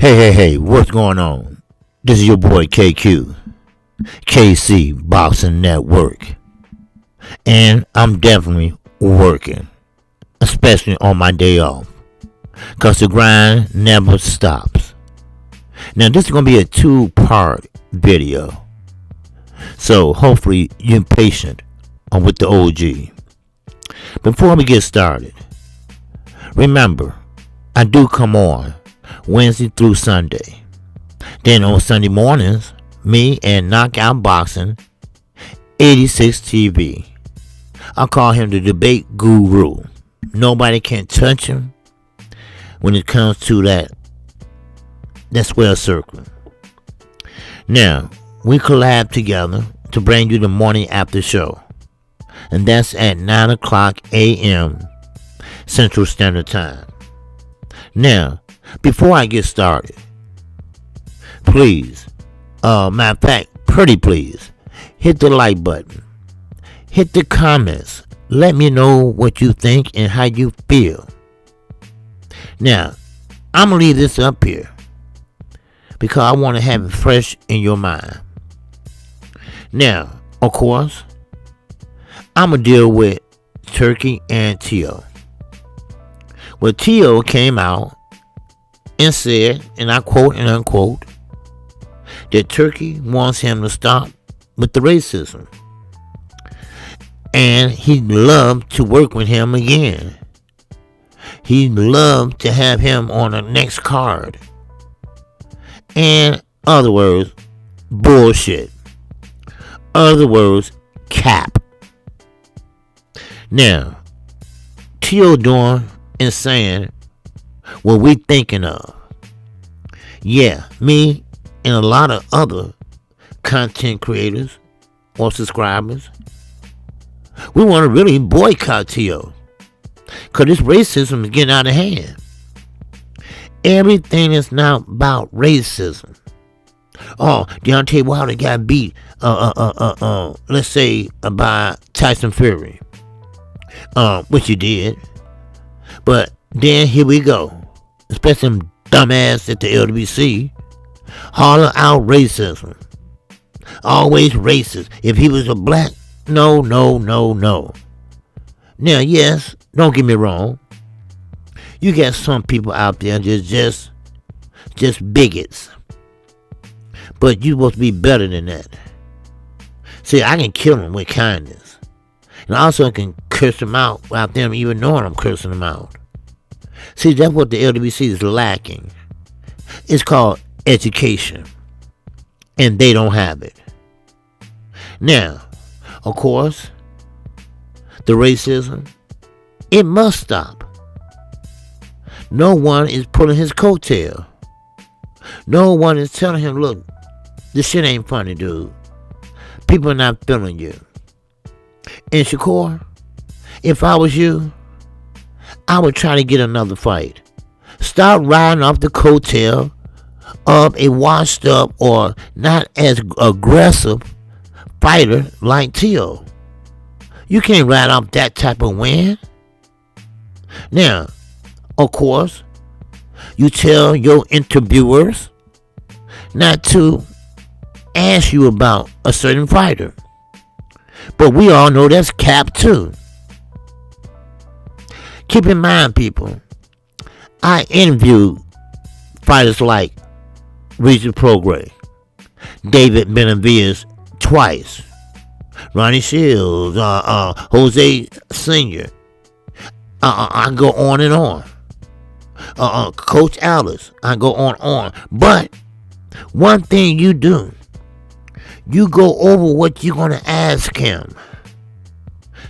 Hey, what's going on? This is your boy KQKC BOXING NETWORK. And I'm definitely working, especially on my day off, because the grind never stops. Now, this is going to be a 2-part video, so hopefully you're patient with the OG. Before we get started, remember, I do come on Wednesday through Sunday. Then on Sunday mornings, me and Knockout Boxing 86 TV. I call him the debate guru. Nobody can touch him when it comes to that square circle. Now, we collab together to bring you the morning after show. And that's at 9 o'clock a.m. Central Standard Time. Now, before I get started, please, matter of fact, pretty please, hit the like button. Hit the comments. Let me know what you think and how you feel. Now, I'm going to leave this up here because I want to have it fresh in your mind. Now, of course, I'm going to deal with Turki and Tio. Well, Tio came out and said, and I quote and unquote, that Turki wants him to stop with the racism. And he'd love to work with him again. He'd love to have him on the next card. In other words, bullshit. Other words, cap. Now, Tio doing and saying what we thinking of. Yeah, me and a lot of other content creators or subscribers, we want to really boycott Tio, because this racism is getting out of hand. Everything is now about racism. Oh, Deontay Wilder got beat, let's say, by Tyson Fury, which he did. But then here we go, especially them dumbass at the LWC, holler out racism. Always racist. If he was a black, no. Now, yes, don't get me wrong. You got some people out there just bigots. But you supposed to be better than that. See, I can kill them with kindness. And also I can curse them out without them even knowing I'm cursing them out. See, that's what the LWC is lacking. It's called education. And they don't have it. Now, of course, the racism, it must stop. No one is pulling his coattail. No one is telling him, look, this shit ain't funny, dude. People are not feeling you. And Shakur, if I was you, I would try to get another fight. Stop riding off the coattail of a washed up or not as aggressive fighter like Tio. You can't ride off that type of win. Now, of course, you tell your interviewers not to ask you about a certain fighter. But we all know that's cap too. Keep in mind, people, I interviewed fighters like Regis Prograis, David Benavidez twice, Ronnie Shields, Jose Sr. I go on and on. Coach Alice, I go on. But one thing you do, you go over what you're going to ask him,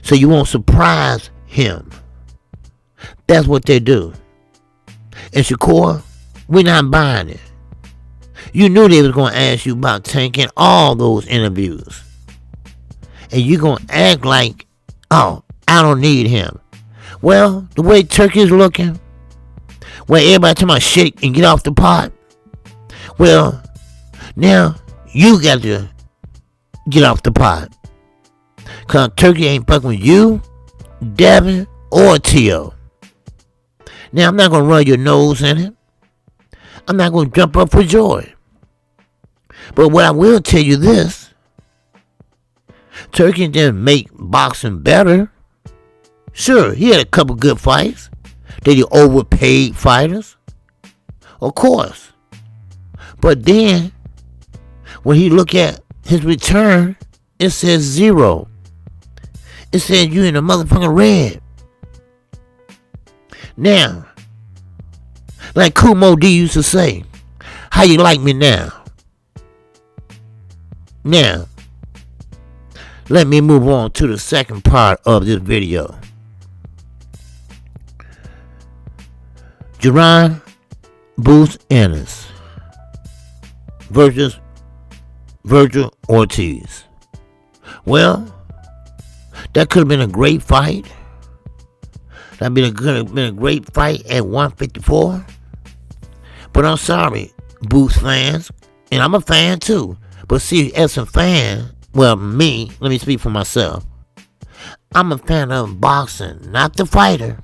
so you won't surprise him. That's what they do. And Shakur, we're not buying it. You knew they was going to ask you about tanking all those interviews. And you're going to act like, oh, I don't need him. Well, the way Turkey's looking, where everybody talking about shit and get off the pot, well, now you got to get off the pot. Because Turkey ain't fucking with you, Devin, or Tio. Now, I'm not going to run your nose in it. I'm not going to jump up for joy. But what I will tell you this, Turki didn't make boxing better. Sure, he had a couple good fights. Did he overpaid fighters? Of course. But then, when he look at his return, it says 0. It says you in the motherfucking red. Now, like Kumo D used to say, how you like me now? Now, let me move on to the second part of this video. Jerron Boots Ennis versus Vergil Ortiz. Well, that could have been a great fight. That could have been a great fight at 154. But I'm sorry, Boots fans, and I'm a fan too. But see, as a fan, well, me, let me speak for myself. I'm a fan of boxing, not the fighter.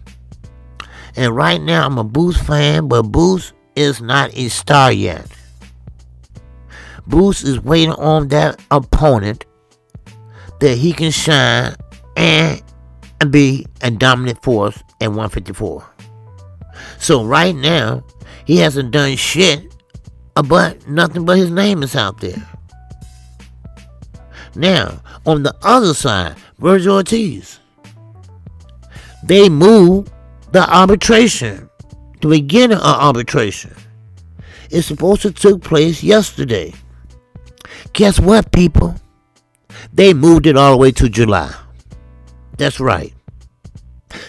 And right now, I'm a Boots fan, but Boots is not a star yet. Boots is waiting on that opponent that he can shine and be a dominant force at 154. So right now, he hasn't done shit, but nothing but his name is out there. Now, on the other side, Vergil Ortiz, they moved the arbitration, the beginning of arbitration. It's supposed to take place yesterday. Guess what, people? They moved it all the way to July. That's right.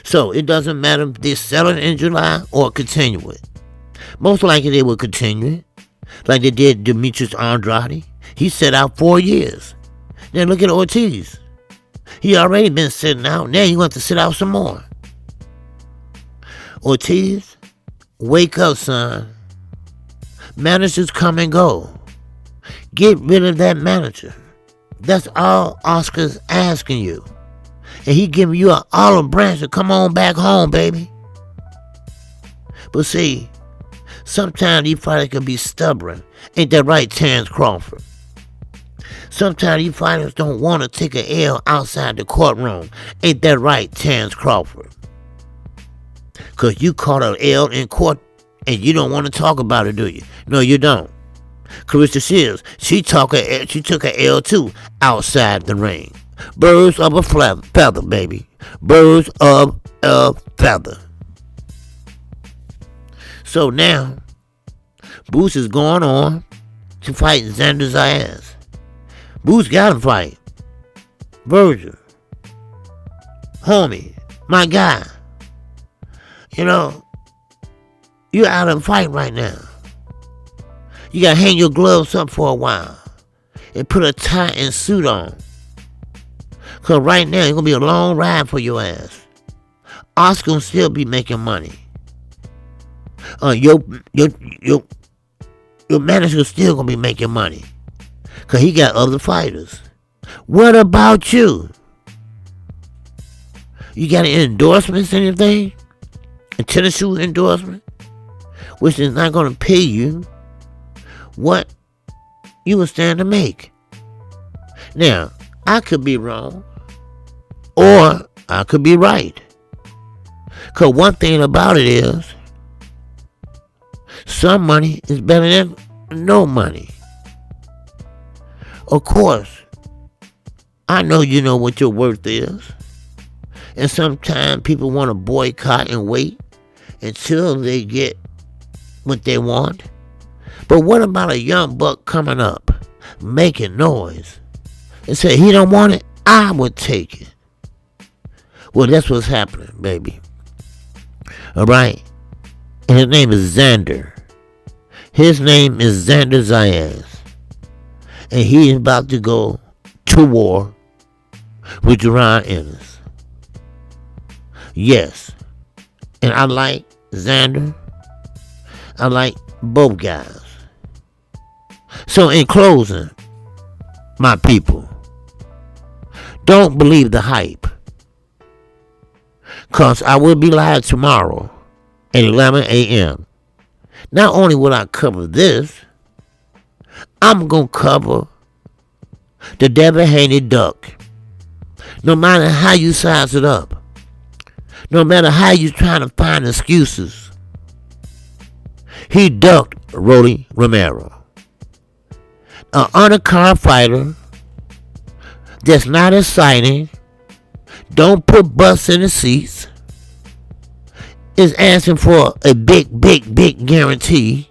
So it doesn't matter if they sell it in July or continue it. Most likely they will continue it, like they did Demetrius Andrade. He set out 4 years. Now look at Ortiz. He already been sitting out. Now he wants to sit out some more. Ortiz, wake up, son. Managers come and go. Get rid of that manager. That's all Oscar's asking you. And he giving you an olive branch to come on back home, baby. But see, sometimes these fighters can be stubborn. Ain't that right, Terrence Crawford? Sometimes these fighters don't want to take an L outside the courtroom. Ain't that right, Terrence Crawford? Because you caught an L in court and you don't want to talk about it, do you? No, you don't. Clarissa Shields, she took an L too outside the ring. Birds of a feather, baby. Birds of a feather. So now, Boots is going on to fight Xander Zayas. Boots got to fight. Vergil. Homie. My guy. You know, you're out of the fight right now. You got to hang your gloves up for a while and put a tie and suit on. Because right now, it's going to be a long ride for your ass. Oscar will still be making money. Your manager still going to be making money. Because he got other fighters. What about you? You got any endorsements, anything? A tennis shoe endorsement? Which is not going to pay you what you would stand to make. Now, I could be wrong. Or I could be right. Because one thing about it is, some money is better than no money. Of course, I know you know what your worth is. And sometimes people want to boycott and wait until they get what they want. But what about a young buck coming up, making noise, and say he don't want it? I would take it. Well, that's what's happening, baby. All right? And his name is Xander. His name is Xander Zayas. And he is about to go to war with Jerron Ennis. Yes. And I like Xander. I like both guys. So in closing, my people, don't believe the hype. Because I will be live tomorrow at 11 a.m. Not only will I cover this, I'm going to cover the Devin Haney duck. No matter how you size it up, no matter how you trying to find excuses, he ducked Rolly Romero, an undercard fighter that's not exciting, don't put butts in the seats, is asking for a big guarantee.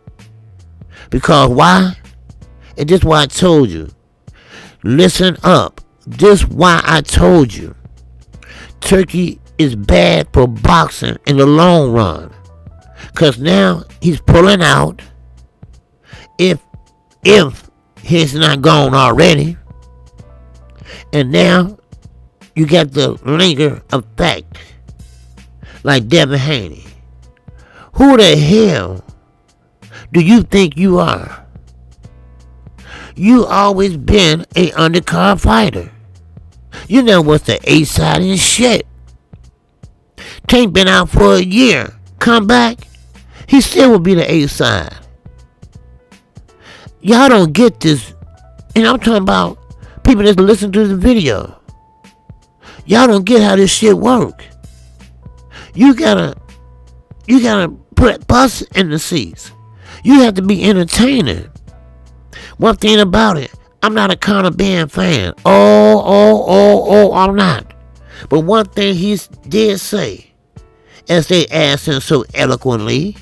Because why? And this is why I told you. Listen up. This is why I told you. Turki is bad for boxing in the long run. Because now he's pulling out. If he's not gone already. And now you got the linger effect. Like Devin Haney. Who the hell do you think you are? You always been a undercard fighter. You know what's the A-side and shit. Tank been out for a year. Come back, he still will be the A-side. Y'all don't get this. And I'm talking about people that listen to the video. Y'all don't get how this shit work. You gotta put butts in the seats. You have to be entertaining. One thing about it, I'm not a Conor Band fan. I'm not. But one thing he did say, as they asked him so eloquently,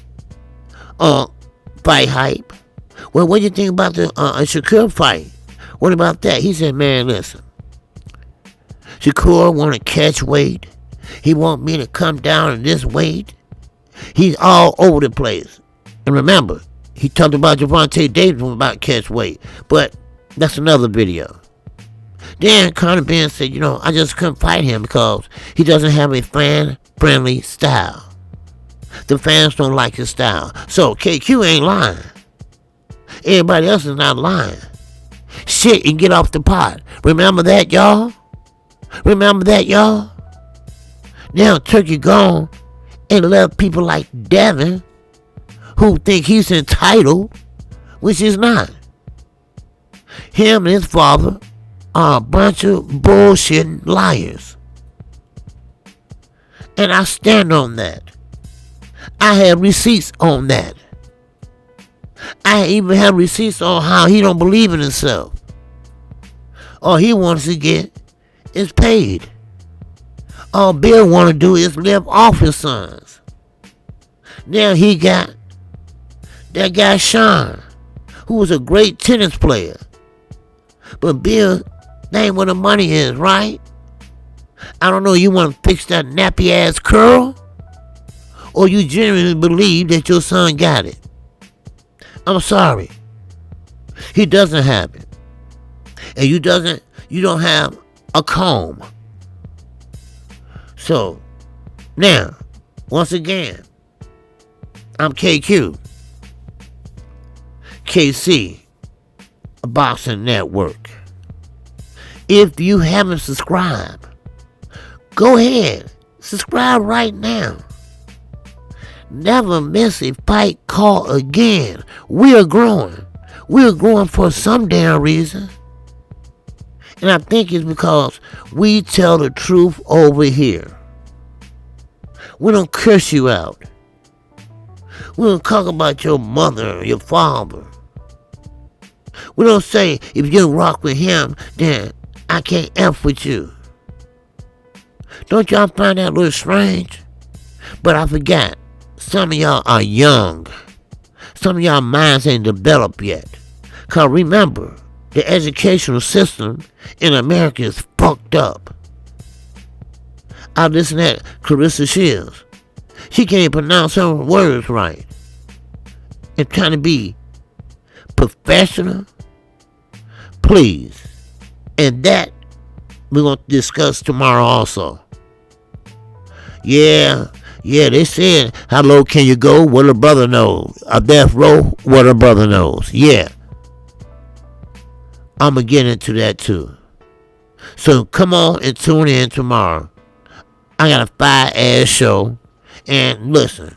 fight hype. Well, what do you think about the Shakur fight? What about that? He said, man, listen. Shakur want to catch weight. He want me to come down in this weight. He's all over the place. And remember, he talked about Gervonta Davis about catch weight. But that's another video. Then Conor Ben said, I just couldn't fight him because he doesn't have a fan-friendly style. The fans don't like his style. So KQ ain't lying. Everybody else is not lying. Shit, and get off the pot. Remember that, y'all? Now Turki gone and left people like Devin who think he's entitled, which he's not. Him and his father are a bunch of bullshitting liars. And I stand on that. I have receipts on that. I even have receipts on how he don't believe in himself. All he wants to get is paid. All Bill want to do is live off his sons. Now he got that guy Sean, who was a great tennis player. But Bill, that ain't where the money is, right? I don't know, you want to fix that nappy ass curl? Or you genuinely believe that your son got it? I'm sorry. He doesn't have it. And you don't have a comb. So, now, once again, I'm KQ. KC Boxing Network. If you haven't subscribed, go ahead. Subscribe right now. Never miss a fight call again. We are growing. We're growing for some damn reason. And I think it's because we tell the truth over here. We don't curse you out. We don't talk about your mother or your father. We don't say, if you don't rock with him, then I can't F with you. Don't y'all find that a little strange? But I forgot. Some of y'all are young. Some of y'all minds ain't developed yet. Because remember, the educational system in America is fucked up. I listen to Clarissa Shields. She can't pronounce her words right. And trying to be professional. Please. And that we're going to discuss tomorrow also. Yeah, they said, how low can you go? What a brother knows. A death row, what a brother knows. Yeah. I'm going to get into that too. So come on and tune in tomorrow. I got a fire-ass show. And listen,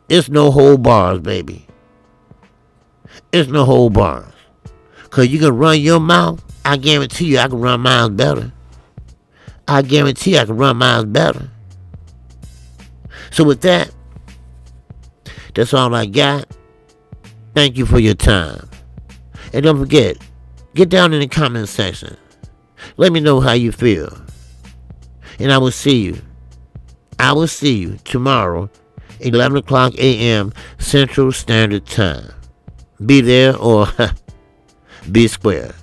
it's no hold bars, baby. It's no whole bars. Because you can run your mouth. I guarantee you I can run mine better. I guarantee I can run mine better. So with that, that's all I got. Thank you for your time. And don't forget, get down in the comment section. Let me know how you feel. And I will see you. I will see you tomorrow, 11 o'clock a.m. Central Standard Time. Be there or be square.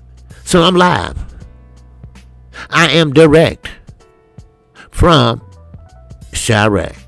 So I'm live. I am direct from Chirac.